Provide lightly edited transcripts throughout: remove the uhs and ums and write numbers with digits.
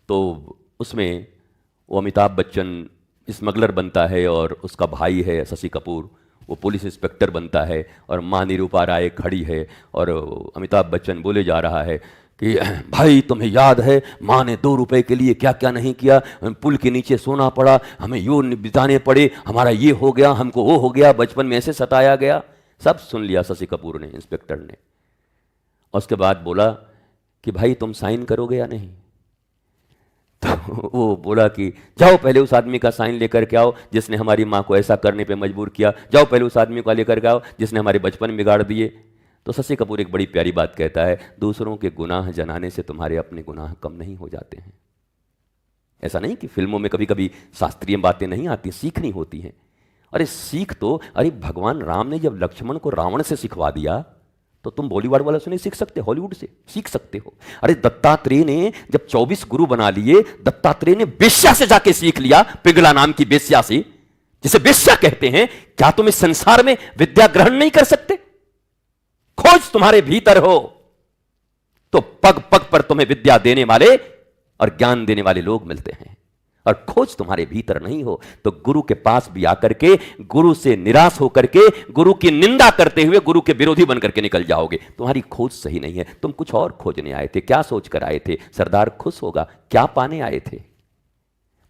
तो उसमें वो अमिताभ बच्चन स्मगलर बनता है और उसका भाई है शशि कपूर वो पुलिस इंस्पेक्टर बनता है और माँ निरूपा राय खड़ी है और अमिताभ बच्चन बोले जा रहा है कि भाई तुम्हें याद है माँ ने 2 रुपए के लिए क्या क्या नहीं किया, पुल के नीचे सोना पड़ा, हमें यूँ बिताने पड़े, हमारा ये हो गया, हमको वो हो गया, बचपन में ऐसे सताया गया। सब सुन लिया शशि कपूर ने, इंस्पेक्टर ने। और उसके बाद बोला कि भाई तुम साइन करोगे या नहीं? तो वो बोला कि जाओ पहले उस आदमी का साइन लेकर के आओ जिसने हमारी माँ को ऐसा करने पे मजबूर किया, जाओ पहले उस आदमी को लेकर के आओ जिसने हमारे बचपन बिगाड़ दिए। तो शशि कपूर एक बड़ी प्यारी बात कहता है, दूसरों के गुनाह जनाने से तुम्हारे अपने गुनाह कम नहीं हो जाते हैं। ऐसा नहीं कि फिल्मों में कभी कभी शास्त्रीय बातें नहीं आती, सीखनी होती हैं। अरे सीख तो, अरे भगवान राम ने जब लक्ष्मण को रावण से सिखवा दिया तो तुम बॉलीवुड वालों से नहीं सीख सकते, हॉलीवुड से सीख सकते हो। अरे दत्तात्रेय ने जब 24 गुरु बना लिए, दत्तात्रेय ने बेश्या से जाके सीख लिया, पिंगला नाम की बेश्या से, जिसे बेश्या कहते हैं। क्या तुम इस संसार में विद्या ग्रहण नहीं कर सकते? खोज तुम्हारे भीतर हो तो पग पग पर तुम्हें विद्या देने वाले और ज्ञान देने वाले लोग मिलते हैं। और खोज तुम्हारे भीतर नहीं हो तो गुरु के पास भी आकर के गुरु से निराश होकर के गुरु की निंदा करते हुए गुरु के विरोधी बनकर के निकल जाओगे। तुम्हारी खोज सही नहीं है, तुम कुछ और खोजने आए थे। क्या सोच कर आए थे? सरदार खुश होगा, क्या पाने आए थे?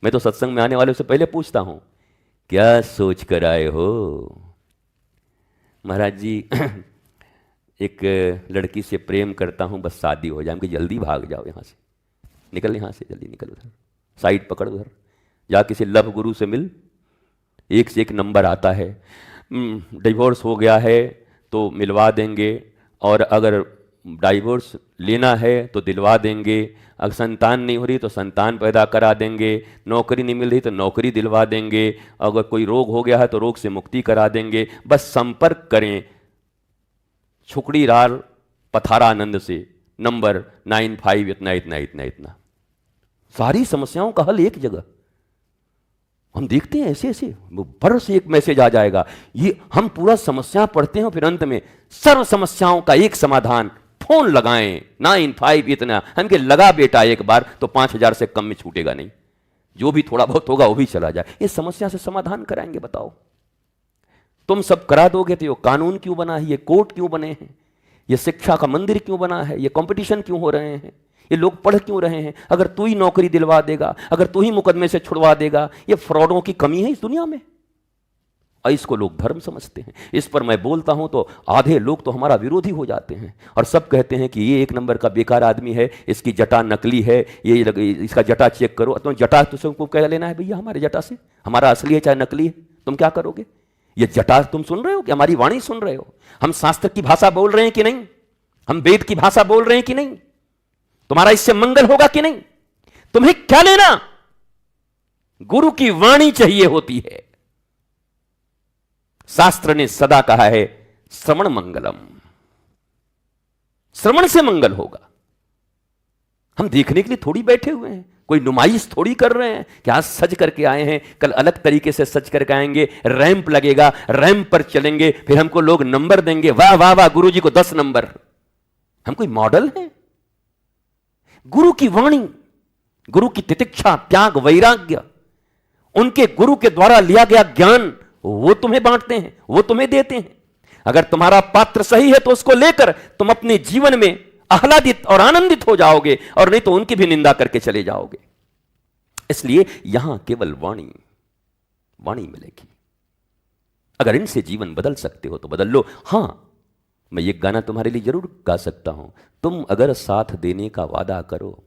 मैं तो सत्संग में आने वालों से पहले पूछता हूं, क्या सोच कर आए हो? महाराज जी एक लड़की से प्रेम करता हूं, बस शादी हो जाए। हमको जल्दी भाग जाओ यहां से, निकल यहां से, जल्दी निकल, उधर साइड पकड़, उधर जा किसी लव गुरु से मिल। एक से एक नंबर आता है, डिवोर्स हो गया है तो मिलवा देंगे, और अगर डाइवोर्स लेना है तो दिलवा देंगे, अगर संतान नहीं हो रही तो संतान पैदा करा देंगे, नौकरी नहीं मिल रही तो नौकरी दिलवा देंगे, अगर कोई रोग हो गया है तो रोग से मुक्ति करा देंगे। बस संपर्क करें छुकड़ी रार पथारानंद से, नंबर 95 इतना इतना इतना इतना। सारी समस्याओं का हल एक जगह। हम देखते हैं ऐसे ऐसे भर से एक मैसेज आ जाएगा, ये हम पूरा समस्या पढ़ते हैं, फिर अंत में सर्व समस्याओं का एक समाधान। फोन लगाएं 95 इतना, हम के लगा बेटा एक बार तो 5000 से कम में छूटेगा नहीं, जो भी थोड़ा बहुत होगा वो भी चला जाए। इस समस्या से समाधान कराएंगे। बताओ तुम सब करा दोगे तो ये कानून क्यों बना है, ये कोर्ट क्यों बने हैं, ये शिक्षा का मंदिर क्यों बना है, ये कंपटीशन क्यों हो रहे हैं, ये लोग पढ़ क्यों रहे हैं? अगर तू ही नौकरी दिलवा देगा, अगर तू ही मुकदमे से छुड़वा देगा, ये फ्रॉडों की कमी है इस दुनिया में। और इसको लोग धर्म समझते हैं। इस पर मैं बोलता हूं तो आधे लोग तो हमारा विरोधी हो जाते हैं और सब कहते हैं कि ये 1 नंबर का बेकार आदमी है, इसकी जटा नकली है, ये इसका जटा चेक करो। तो जटा तुमको क्या लेना है भैया हमारे जटा से? हमारा असली है चाहे नकली है, तुम क्या करोगे? ये जटा तुम सुन रहे हो कि हमारी वाणी सुन रहे हो? हम शास्त्र की भाषा बोल रहे हैं कि नहीं? हम वेद की भाषा बोल रहे हैं कि नहीं? तुम्हारा इससे मंगल होगा कि नहीं? तुम्हें क्या लेना? गुरु की वाणी चाहिए होती है। शास्त्र ने सदा कहा है श्रवण मंगलम, श्रवण से मंगल होगा। हम देखने के लिए थोड़ी बैठे हुए हैं, कोई नुमाइश थोड़ी कर रहे हैं कि आज सज करके आए हैं, कल अलग तरीके से सज करके आएंगे, रैंप लगेगा, रैंप पर चलेंगे, फिर हमको लोग नंबर देंगे, वाह वाह वाह गुरु जी को 10 नंबर। हम कोई मॉडल हैं? गुरु की वाणी, गुरु की तितिक्षा, त्याग, वैराग्य, उनके गुरु के द्वारा लिया गया ज्ञान, वो तुम्हें बांटते हैं, वो तुम्हें देते हैं। अगर तुम्हारा पात्र सही है तो उसको लेकर तुम अपने जीवन में आह्लादित और आनंदित हो जाओगे, और नहीं तो उनकी भी निंदा करके चले जाओगे। इसलिए यहां केवल वाणी, वाणी मिलेगी। अगर इनसे जीवन बदल सकते हो तो बदल लो। हां, मैं ये गाना तुम्हारे लिए जरूर गा सकता हूं, तुम अगर साथ देने का वादा करो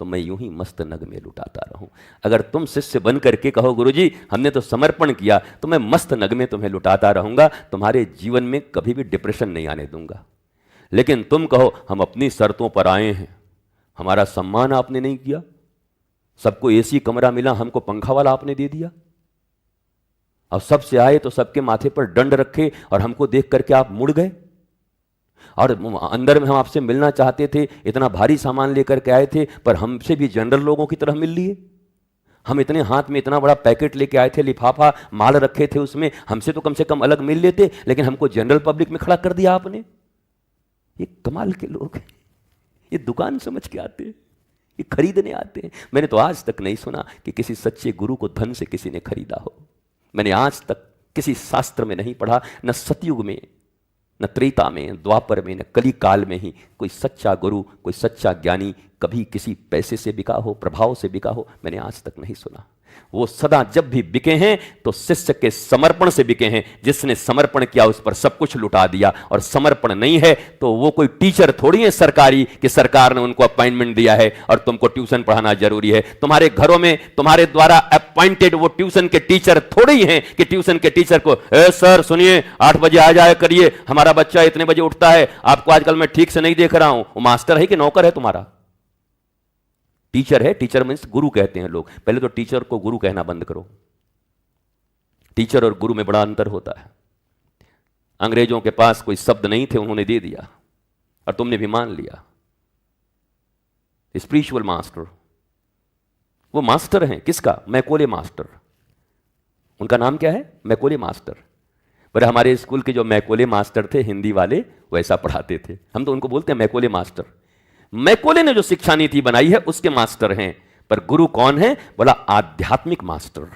तो मैं यूं ही मस्त नग में लुटाता रहूं। अगर तुम शिष्य बन करके कहो गुरुजी हमने तो समर्पण किया, तो मैं मस्त नग में तुम्हें लुटाता रहूंगा, तुम्हारे जीवन में कभी भी डिप्रेशन नहीं आने दूंगा। लेकिन तुम कहो हम अपनी शर्तों पर आए हैं, हमारा सम्मान आपने नहीं किया, सबको एसी कमरा मिला, हमको पंखा वाला आपने दे दिया, और सबसे आए तो सबके माथे पर दंड रखे और हमको देख करके आप मुड़ गए, और अंदर में हम आपसे मिलना चाहते थे, इतना भारी सामान लेकर के आए थे, पर हमसे भी जनरल लोगों की तरह मिल लिए। हम इतने हाथ में इतना बड़ा पैकेट लेके आए थे, लिफाफा माल रखे थे उसमें, हमसे तो कम से कम अलग मिल लेते, लेकिन हमको जनरल पब्लिक में खड़ा कर दिया आपने। ये कमाल के लोग हैं, ये दुकान समझ के आते हैं, ये खरीदने आते हैं। मैंने तो आज तक नहीं सुना कि किसी सच्चे गुरु को धन से किसी ने खरीदा हो। मैंने आज तक किसी शास्त्र में नहीं पढ़ा, न सतयुग में, न त्रेता में, द्वापर में, न कली काल में ही कोई सच्चा गुरु, कोई सच्चा ज्ञानी कभी किसी पैसे से बिका हो, प्रभाव से बिका हो। मैंने आज तक नहीं सुना। वो सदा जब भी बिके हैं तो शिष्य के समर्पण से बिके हैं। जिसने समर्पण किया उस पर सब कुछ लुटा दिया, और समर्पण नहीं है तो वो कोई टीचर थोड़ी है सरकारी कि सरकार ने उनको अपॉइंटमेंट दिया है और तुमको ट्यूशन पढ़ाना जरूरी है। तुम्हारे घरों में तुम्हारे द्वारा अपॉइंटेड वो ट्यूशन के टीचर थोड़े ही हैं कि ट्यूशन के टीचर को सर सुनिए 8 बजे आ जाया करिए, हमारा बच्चा इतने बजे उठता है, आपको आजकल मैं ठीक से नहीं देख रहा हूं। वो मास्टर है कि नौकर है तुम्हारा? टीचर है। टीचर मीन्स गुरु कहते हैं लोग। पहले तो टीचर को गुरु कहना बंद करो। टीचर और गुरु में बड़ा अंतर होता है। अंग्रेजों के पास कोई शब्द नहीं थे, उन्होंने दे दिया और तुमने भी मान लिया। स्पिरिचुअल मास्टर, वो मास्टर हैं किसका? Macaulay master. उनका नाम क्या है? Macaulay master. पर हमारे स्कूल के जो मैकोले मास्टर थे हिंदी वाले, वैसा पढ़ाते थे। हम तो उनको बोलते हैं मैकोले मास्टर। मैकोले ने जो शिक्षा नीति बनाई है उसके मास्टर हैं। पर गुरु कौन है? बोला आध्यात्मिक मास्टर,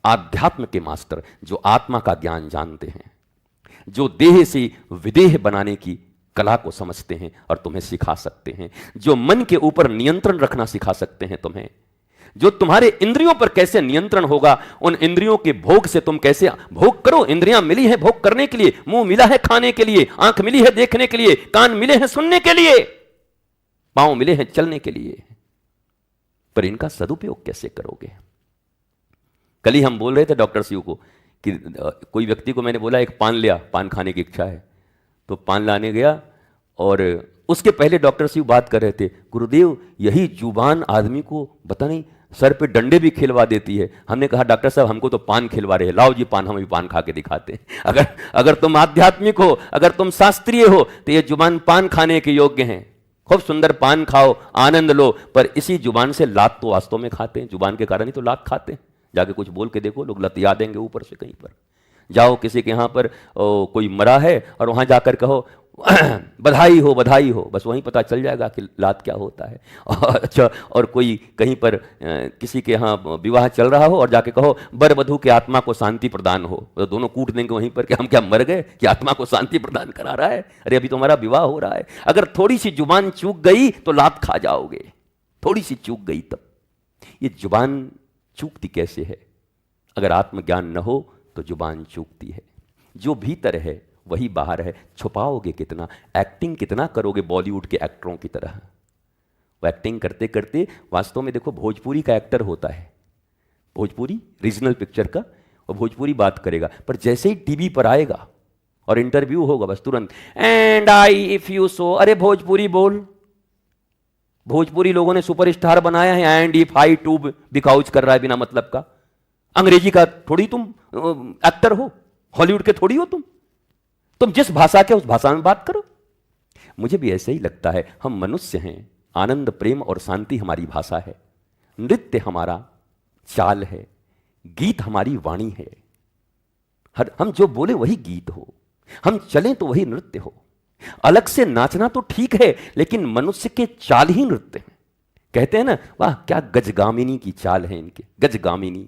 आध्यात्म के मास्टर, जो आत्मा का ज्ञान जानते हैं, जो देह से विदेह बनाने की कला को समझते हैं और तुम्हें सिखा सकते हैं, जो मन के ऊपर नियंत्रण रखना सिखा सकते हैं तुम्हें, जो तुम्हारे इंद्रियों पर कैसे नियंत्रण होगा, उन इंद्रियों के भोग से तुम कैसे भोग करो। इंद्रियां मिली है भोग करने के लिए, मुंह मिला है खाने के लिए, आंख मिली है देखने के लिए, कान मिले हैं सुनने के लिए, पांव मिले हैं चलने के लिए, पर इनका सदुपयोग कैसे करोगे? कल ही हम बोल रहे थे डॉक्टर शिव को कि कोई व्यक्ति को मैंने बोला एक पान लिया, पान खाने की इच्छा है, तो पान लाने गया और उसके पहले डॉक्टर शिव बात कर रहे थे, गुरुदेव यही जुबान आदमी को पता नहीं सर पे डंडे भी खिलवा देती है। हमने कहा डॉक्टर साहब हमको तो पान खिलवा रहे हैं, लाओ जी पान, हम भी पान खा के दिखाते हैं। अगर तुम आध्यात्मिक हो, अगर तुम शास्त्रीय हो, तो ये जुबान पान खाने के योग्य हैं। खूब सुंदर पान खाओ, आनंद लो, पर इसी जुबान से लात तो वास्तव में खाते हैं। जुबान के कारण ही तो लात खाते हैं। जाके कुछ बोल के देखो, लोग लतिया देंगे ऊपर से कहीं पर। जाओ किसी के यहाँ पर कोई मरा है और वहाँ जाकर कहो बधाई हो बधाई हो, बस वहीं पता चल जाएगा कि लात क्या होता है। अच्छा, और कोई कहीं पर किसी के यहाँ विवाह चल रहा हो और जाके कहो वर वधू के आत्मा को शांति प्रदान हो, तो दोनों कूट देंगे वहीं पर कि हम क्या मर गए कि आत्मा को शांति प्रदान करा रहा है? अरे अभी तो हमारा विवाह हो रहा है। अगर थोड़ी सी जुबान चूक गई तो लात खा जाओगे, थोड़ी सी चूक गई तब। ये जुबान चूकती कैसे है? अगर आत्मज्ञान न हो तो जुबान चूकती है। जो भीतर है वही बाहर है। छुपाओगे कितना? एक्टिंग कितना करोगे बॉलीवुड के एक्टरों की तरह? वो एक्टिंग करते करते वास्तव में देखो भोजपुरी का एक्टर होता है, भोजपुरी रीजनल पिक्चर का, और भोजपुरी बात करेगा, पर जैसे ही टीवी पर आएगा और इंटरव्यू होगा बस तुरंत and I if you so, अरे भोजपुरी बोल। भोजपुरी लोगों ने सुपरस्टार बनाया है, and if I to because कर रहा है बिना मतलब का। अंग्रेजी का थोड़ी तुम एक्टर हो, हॉलीवुड के थोड़ी हो तुम जिस भाषा के उस भाषा में बात करो। मुझे भी ऐसे ही लगता है। हम मनुष्य हैं, आनंद प्रेम और शांति हमारी भाषा है, नृत्य हमारा चाल है, गीत हमारी वाणी है। हम जो बोले वही गीत हो, हम चलें तो वही नृत्य हो। अलग से नाचना तो ठीक है, लेकिन मनुष्य के चाल ही नृत्य है। कहते हैं ना, वाह क्या गजगामिनी की चाल है इनके, गजगामिनी।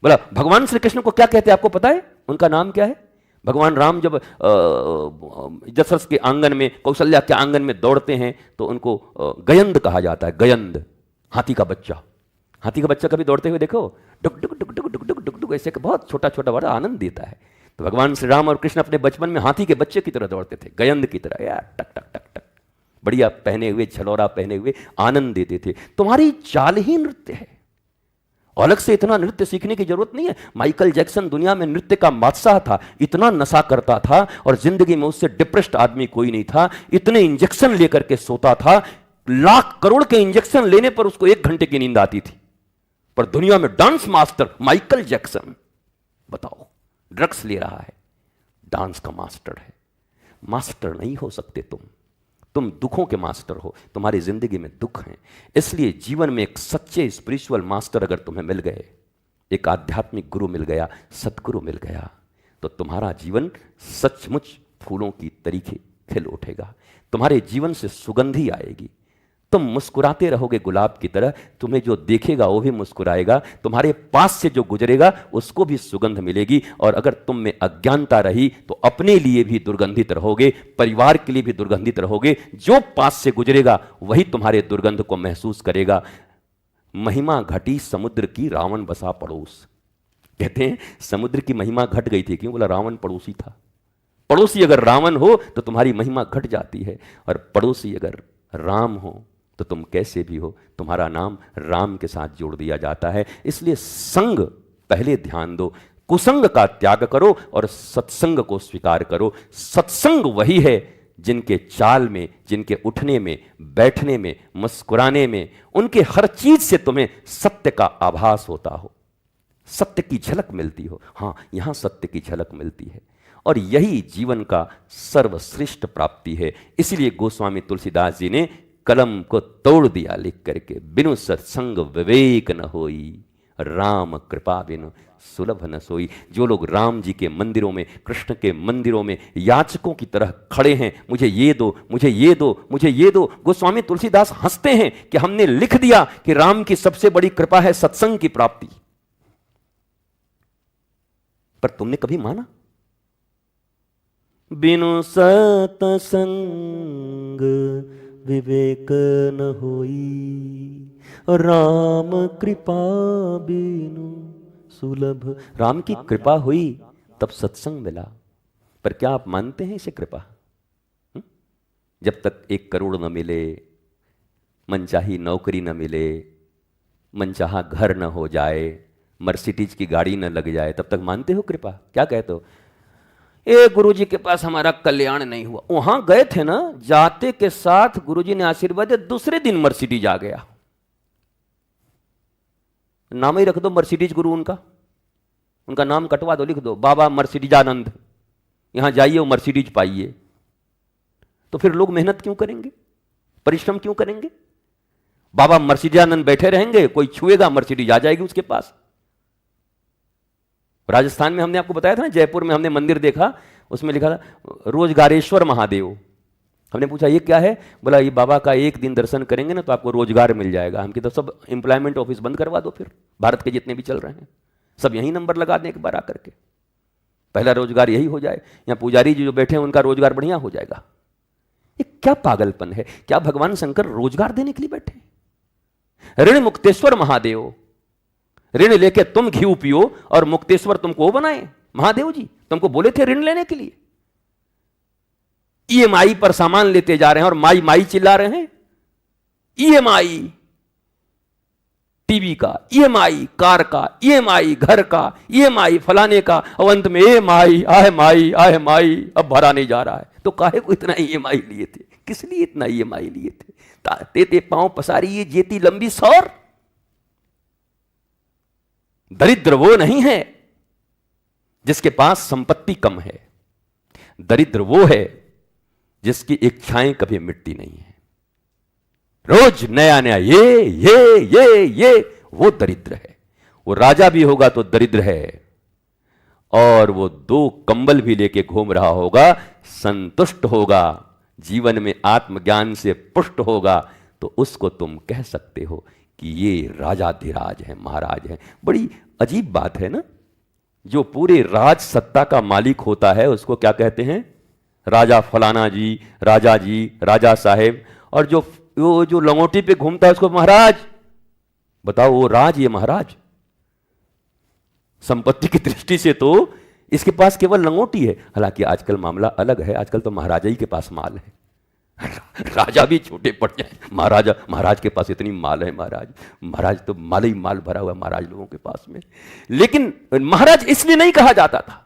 बोला भगवान श्री कृष्ण को क्या कहते हैं आपको पता है? उनका नाम क्या है? भगवान राम जब दशरथ के आंगन में, कौशल्या के आंगन में दौड़ते हैं तो उनको गयंद कहा जाता है। गयंद, हाथी का बच्चा। हाथी का बच्चा कभी दौड़ते हुए देखो, डुक डुक डुक डुक डुक डुक डुक डुक, ऐसे बहुत छोटा छोटा, बड़ा आनंद देता है। तो भगवान श्री राम और कृष्ण अपने बचपन में हाथी के बच्चे की तरह दौड़ते थे, गयंद की तरह, यार टक टक टक टक, बढ़िया पहने हुए, झलौरा पहने हुए आनंद देते थे। तुम्हारी चाल ही नृत्य है, अलग से इतना नृत्य सीखने की जरूरत नहीं है। माइकल जैक्सन दुनिया में नृत्य का बादशाह था, इतना नशा करता था और जिंदगी में उससे डिप्रेस्ड आदमी कोई नहीं था। इतने इंजेक्शन लेकर के सोता था, लाख करोड़ के इंजेक्शन लेने पर उसको 1 घंटे की नींद आती थी। पर दुनिया में डांस मास्टर माइकल जैक्सन, बताओ, ड्रग्स ले रहा है, डांस का मास्टर है। मास्टर नहीं हो सकते तुम दुखों के मास्टर हो। तुम्हारी जिंदगी में दुख हैं, इसलिए जीवन में एक सच्चे स्पिरिचुअल मास्टर अगर तुम्हें मिल गए, एक आध्यात्मिक गुरु मिल गया, सदगुरु मिल गया, तो तुम्हारा जीवन सचमुच फूलों की तरीके खिल उठेगा। तुम्हारे जीवन से सुगंधी आएगी, तुम मुस्कुराते रहोगे गुलाब की तरह, तुम्हें जो देखेगा वो भी मुस्कुराएगा, तुम्हारे पास से जो गुजरेगा उसको भी सुगंध मिलेगी। और अगर तुम में अज्ञानता रही तो अपने लिए भी दुर्गंधित रहोगे, परिवार के लिए भी दुर्गंधित रहोगे। जो पास से गुजरेगा वही तुम्हारे दुर्गंध को महसूस करेगा। महिमा घटी समुद्र की, रावण बसा पड़ोस। कहते हैं समुद्र की महिमा घट गई थी, क्यों? बोला रावण पड़ोसी था। पड़ोसी अगर रावण हो तो तुम्हारी महिमा घट जाती है, और पड़ोसी अगर राम हो तो तुम कैसे भी हो, तुम्हारा नाम राम के साथ जोड़ दिया जाता है। इसलिए संग पहले ध्यान दो, कुसंग का त्याग करो और सत्संग को स्वीकार करो। सत्संग वही है जिनके चाल में, जिनके उठने में, बैठने में, मुस्कुराने में, उनके हर चीज से तुम्हें सत्य का आभास होता हो, सत्य की झलक मिलती हो। हाँ, यहां सत्य की झलक मिलती है, और यही जीवन का सर्वश्रेष्ठ प्राप्ति है। इसलिए गोस्वामी तुलसीदास जी ने कलम को तोड़ दिया लिख करके, बिनु सत्संग विवेक न होई, राम कृपा बिनु सुलभ न सोई। जो लोग राम जी के मंदिरों में, कृष्ण के मंदिरों में याचकों की तरह खड़े हैं, मुझे ये दो, मुझे ये दो, मुझे ये दो, गोस्वामी तुलसीदास हंसते हैं कि हमने लिख दिया कि राम की सबसे बड़ी कृपा है सत्संग की प्राप्ति। पर तुमने कभी माना? बिनु सतसंग विवेक न होई, राम कृपा बिनु सुलभ। राम की कृपा हुई तब सत्संग मिला। पर क्या आप मानते हैं इसे कृपा? जब तक 1 करोड़ न मिले, मनचाही नौकरी न मिले, मनचाहा घर न हो जाए, मर्सिडीज की गाड़ी न लग जाए, तब तक मानते हो कृपा? क्या कहते हो? ए गुरुजी के पास हमारा कल्याण नहीं हुआ। वहां गए थे ना, जाते के साथ गुरुजी ने आशीर्वाद दिया, दूसरे दिन मर्सिडीज आ गया। नाम ही रख दो मर्सिडीज गुरु, उनका नाम कटवा दो, लिख दो बाबा मर्सिडीजानंद। यहां जाइए वो मर्सिडीज पाइए। तो फिर लोग मेहनत क्यों करेंगे, परिश्रम क्यों करेंगे? बाबा मर्सिडीजानंद बैठे रहेंगे, कोई छुएगा मर्सिडीज आ जाएगी उसके पास। राजस्थान में हमने आपको बताया था ना, जयपुर में हमने मंदिर देखा, उसमें लिखा था रोजगारेश्वर महादेव। हमने पूछा ये क्या है? बोला ये बाबा का एक दिन दर्शन करेंगे ना तो आपको रोजगार मिल जाएगा। हम तो सब एम्प्लॉयमेंट ऑफिस बंद करवा दो, फिर भारत के जितने भी चल रहे हैं सब यही नंबर लगा दें एक बार आकर के, पहला रोजगार यही हो जाए। यहाँ पुजारी जी जो बैठे हैं उनका रोजगार बढ़िया हो जाएगा। ये क्या पागलपन है? क्या भगवान शंकर रोजगार देने के लिए बैठे? ऋण मुक्तेश्वर महादेव, ऋण लेके तुम घी पियो और मुक्तेश्वर तुमको बनाए। महादेव जी तुमको बोले थे ऋण लेने के लिए, ईएमआई पर सामान लेते जा रहे हैं और माई माई चिल्ला रहे हैं। ईएमआई टीवी का, ईएमआई कार का, ईएमआई घर का, ईएमआई फलाने का, और अंत में ए माई आए माई आए माई, अब भरा नहीं जा रहा है। तो काहे को इतना ईएमआई लिए थे? किस लिए इतना ईएमआई लिए थे? तेते पांव पसारी ये जेती लंबी सौर। दरिद्र वो नहीं है जिसके पास संपत्ति कम है, दरिद्र वो है जिसकी इच्छाएं कभी मिटती नहीं है। रोज नया नया ये वो दरिद्र है। वो राजा भी होगा तो दरिद्र है, और वो 2 कंबल भी लेके घूम रहा होगा, संतुष्ट होगा, जीवन में आत्मज्ञान से पुष्ट होगा, तो उसको तुम कह सकते हो कि ये राजाधिराज है, महाराज है। बड़ी अजीब बात है ना, जो पूरे राज सत्ता का मालिक होता है उसको क्या कहते हैं? राजा फलाना जी, राजा साहेब। और जो लंगोटी पे घूमता है उसको महाराज। बताओ वो राज, ये महाराज? संपत्ति की दृष्टि से तो इसके पास केवल लंगोटी है। हालांकि आजकल मामला अलग है, आजकल तो महाराजा ही के पास माल है। राजा भी छोटे पड़ जाए, महाराज के पास इतनी माल है। महाराज तो माल ही माल भरा हुआ महाराज लोगों के पास में। लेकिन महाराज इसलिए नहीं कहा जाता था,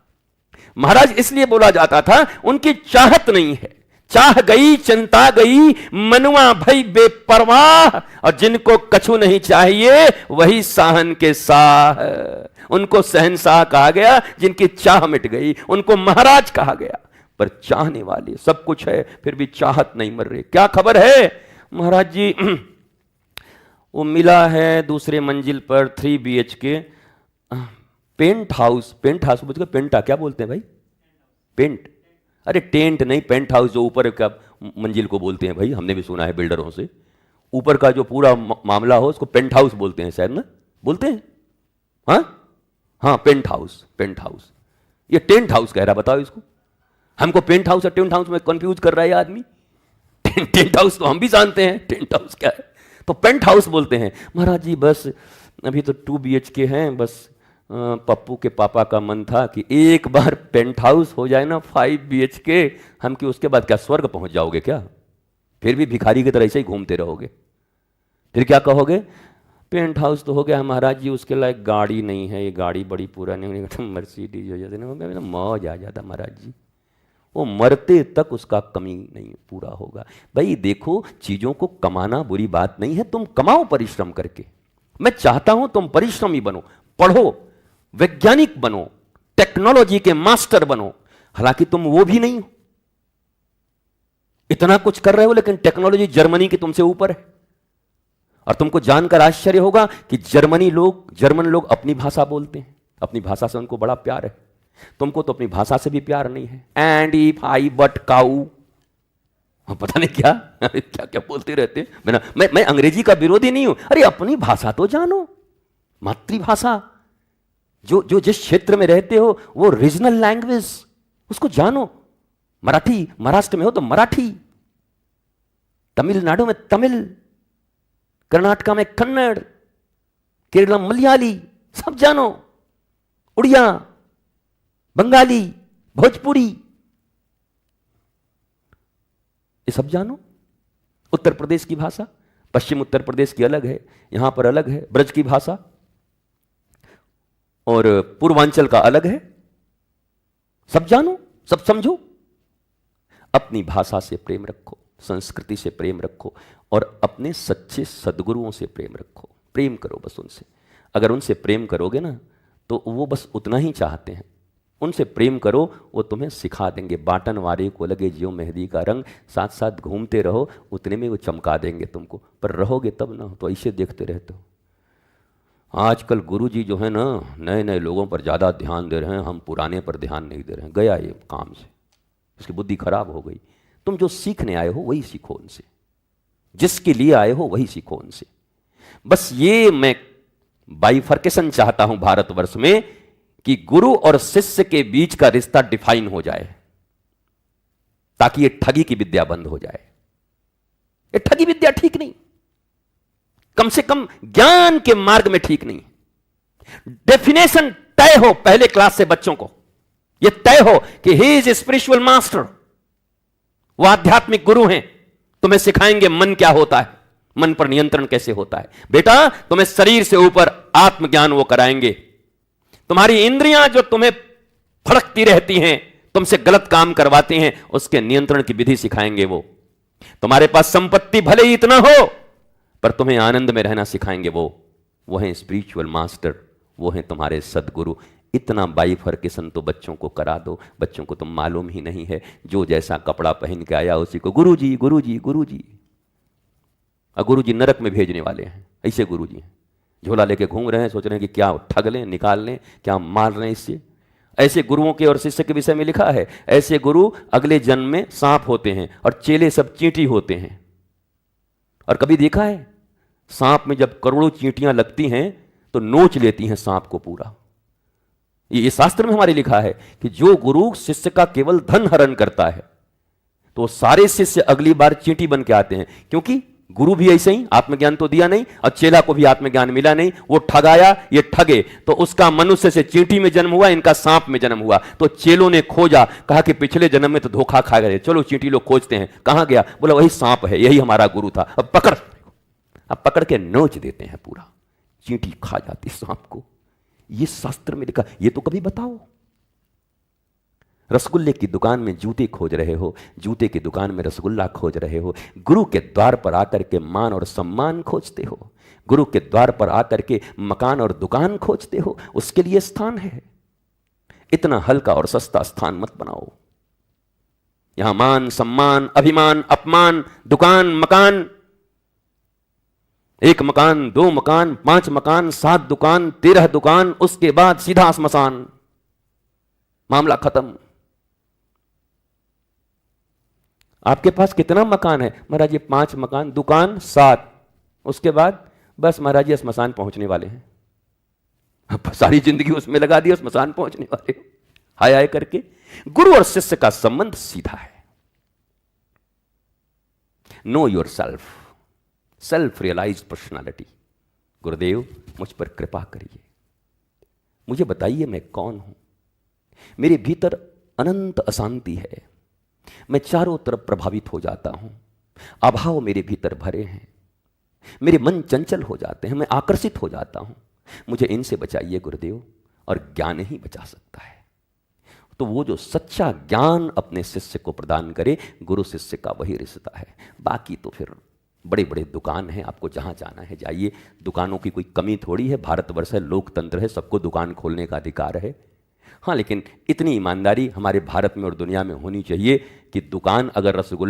महाराज इसलिए बोला जाता था उनकी चाहत नहीं है। चाह गई चिंता गई, मनुआ भई बेपरवाह, और जिनको कछु नहीं चाहिए वही साहन के साह। उनको शहंशाह कहा गया जिनकी चाह मिट गई, उनको महाराज कहा गया। पर चाहने वाले सब कुछ है फिर भी चाहत नहीं मर रहे। क्या खबर है महाराज जी? वो मिला है दूसरे मंजिल पर 3 BHK पेंट हाउस बुझ गए? पेंटा क्या बोलते हैं भाई? पेंट? अरे टेंट नहीं, पेंट हाउस जो ऊपर का मंजिल को बोलते हैं भाई, हमने भी सुना है बिल्डरों से। ऊपर का जो पूरा मामला हो उसको पेंट हाउस बोलते हैं शायद ना, बोलते हैं? हाँ हाँ, पेंट हाउस, पेंट हाउस। ये टेंट हाउस कह रहा, बताओ इसको। हमको पेंट हाउस और टेंट हाउस में कंफ्यूज कर रहा है ये आदमी। टेंट हाउस तो हम भी जानते हैं, टेंट हाउस क्या है, तो पेंट हाउस बोलते हैं। महाराज जी बस अभी तो 2 BHK हैं, बस पप्पू के पापा का मन था कि एक बार पेंट हाउस हो जाए ना 5 BHK, हम कि उसके बाद क्या स्वर्ग पहुंच जाओगे क्या? फिर भी भिखारी की तरह ऐसे ही घूमते रहोगे। फिर क्या कहोगे? पेंट हाउस तो हो गया महाराज जी, उसके लायक गाड़ी नहीं है, ये गाड़ी बड़ी पुरानी होने, मर्सिडीज हो जाती ना, मौज आ जाता महाराज जी। वो मरते तक उसका कमी नहीं पूरा होगा। भाई देखो, चीजों को कमाना बुरी बात नहीं है, तुम कमाओ परिश्रम करके। मैं चाहता हूं तुम परिश्रमी बनो, पढ़ो, वैज्ञानिक बनो, टेक्नोलॉजी के मास्टर बनो। हालांकि तुम वो भी नहीं हो, इतना कुछ कर रहे हो, लेकिन टेक्नोलॉजी जर्मनी की तुमसे ऊपर है। और तुमको जानकर आश्चर्य होगा कि जर्मन लोग अपनी भाषा बोलते हैं, अपनी भाषा से उनको बड़ा प्यार है। तुमको तो अपनी भाषा से भी प्यार नहीं है। एंड इफ आई बट काऊ, पता नहीं क्या क्या क्या बोलते रहते हैं। मैं अंग्रेजी का विरोधी नहीं हूं, अरे अपनी भाषा तो जानो, मातृभाषा, जो जिस क्षेत्र में रहते हो वो रीजनल लैंग्वेज, उसको जानो। मराठी, महाराष्ट्र में हो तो मराठी, तमिलनाडु में तमिल, कर्नाटका में कन्नड़, केरला मलयाली, सब जानो। उड़िया, बंगाली, भोजपुरी, ये सब जानो। उत्तर प्रदेश की भाषा, पश्चिम उत्तर प्रदेश की अलग है, यहां पर अलग है ब्रज की भाषा, और पूर्वांचल का अलग है। सब जानो, सब समझो। अपनी भाषा से प्रेम रखो, संस्कृति से प्रेम रखो, और अपने सच्चे सद्गुरुओं से प्रेम रखो। प्रेम करो बस उनसे। अगर उनसे प्रेम करोगे ना तो वो बस उतना ही चाहते हैं। उनसे प्रेम करो, वो तुम्हें सिखा देंगे। बाटन वारे को लगे जियो मेहंदी का रंग, साथ साथ घूमते रहो, उतने में वो चमका देंगे तुमको। पर रहोगे तब ना, तो ऐसे देखते रहते हो। आजकल गुरुजी जो है ना, नए नए लोगों पर ज़्यादा ध्यान दे रहे हैं, हम पुराने पर ध्यान नहीं दे रहे हैं। गया ये काम से, उसकी बुद्धि खराब हो गई। तुम जो सीखने आए हो वही सीखो उनसे, जिसके लिए आए हो वही सीखो उनसे। बस ये मैं बाइफर्केशन चाहता हूं भारतवर्ष में, कि गुरु और शिष्य के बीच का रिश्ता डिफाइन हो जाए, ताकि ये ठगी की विद्या बंद हो जाए। ये ठगी विद्या ठीक नहीं, कम से कम ज्ञान के मार्ग में ठीक नहीं। डेफिनेशन तय हो पहले क्लास से बच्चों को, यह तय हो कि he is a spiritual master, वो आध्यात्मिक गुरु हैं, तुम्हें सिखाएंगे मन क्या होता है, मन पर नियंत्रण कैसे होता है। बेटा तुम्हें शरीर से ऊपर आत्मज्ञान वो कराएंगे। तुम्हारी इंद्रियां जो तुम्हें फड़कती रहती हैं, तुमसे गलत काम करवाती हैं, उसके नियंत्रण की विधि सिखाएंगे वो। तुम्हारे पास संपत्ति भले ही इतना हो, पर तुम्हें आनंद में रहना सिखाएंगे वो हैं स्पिरिचुअल मास्टर, वो हैं तुम्हारे सदगुरु। इतना बाइफर्केशन तो बच्चों को करा दो। बच्चों को तो मालूम ही नहीं है, जो जैसा कपड़ा पहन के आया उसी को गुरुजी गुरुजी गुरुजी। और गुरुजी नरक में भेजने वाले हैं, ऐसे गुरुजी हैं। झोला लेके घूम रहे हैं, सोच रहे हैं कि क्या ठग लें, निकाल लें, क्या मार लें इससे। ऐसे गुरुओं के और शिष्य के विषय में लिखा है, ऐसे गुरु अगले जन्म में सांप होते हैं और चेले सब चींटी होते हैं। और कभी देखा है सांप में जब करोड़ों चींटियां लगती हैं तो नोच लेती हैं सांप को पूरा। ये शास्त्र में हमारे लिखा है कि जो गुरु शिष्य का केवल धन हरण करता है तो सारे शिष्य अगली बार चींटी बन के आते हैं, क्योंकि गुरु भी ऐसे ही आत्मज्ञान तो दिया नहीं और चेला को भी आत्मज्ञान मिला नहीं। वो ठगाया, ये ठगे, तो उसका मनुष्य से चींटी में जन्म हुआ, इनका सांप में जन्म हुआ। तो चेलों ने खोजा, कहा कि पिछले जन्म में तो धोखा खा गए, चलो चींटी लोग खोजते हैं। कहां गया? बोला वही सांप है, यही हमारा गुरु था। अब पकड़ के नोच देते हैं पूरा, चींटी खा जाती सांप को। ये शास्त्र में लिखा। ये तो कभी बताओ, रसगुल्ले की दुकान में जूते खोज रहे हो, जूते की दुकान में रसगुल्ला खोज रहे हो। गुरु के द्वार पर आकर के मान और सम्मान खोजते हो, गुरु के द्वार पर आकर के मकान और दुकान खोजते हो, उसके लिए स्थान है। इतना हल्का और सस्ता स्थान मत बनाओ। यहां मान सम्मान अभिमान अपमान, दुकान मकान, 1 मकान 2 मकान 5 मकान 7 दुकान 13 दुकान, उसके बाद सीधा स्मशान, मामला खत्म। आपके पास कितना मकान है? महाराज ये 5 मकान, दुकान 7, उसके बाद बस महाराज जी स्मशान पहुंचने वाले हैं। अब सारी जिंदगी उसमें लगा दी, स्मशान पहुंचने वाले हो, हाय हाय करके। गुरु और शिष्य का संबंध सीधा है। Know yourself, self realised personality. Gurudev मुझ पर कृपा करिए, मुझे बताइए मैं कौन हूं। मेरे भीतर अनंत अशांति है, मैं चारों तरफ प्रभावित हो जाता हूं, अभाव मेरे भीतर भरे हैं, मेरे मन चंचल हो जाते हैं, मैं आकर्षित हो जाता हूं, मुझे इनसे बचाइए गुरुदेव। और ज्ञान ही बचा सकता है। तो वो जो सच्चा ज्ञान अपने शिष्य को प्रदान करे, गुरु शिष्य का वही रिश्ता है। बाकी तो फिर बड़े बड़े दुकान हैं, आपको जहाँ जाना है जाइए, दुकानों की कोई कमी थोड़ी है। भारतवर्ष है, लोकतंत्र है, सबको दुकान खोलने का अधिकार है। हाँ, लेकिन इतनी ईमानदारी हमारे भारत में और दुनिया में होनी चाहिए कि दुकान अगर रसगुल्ला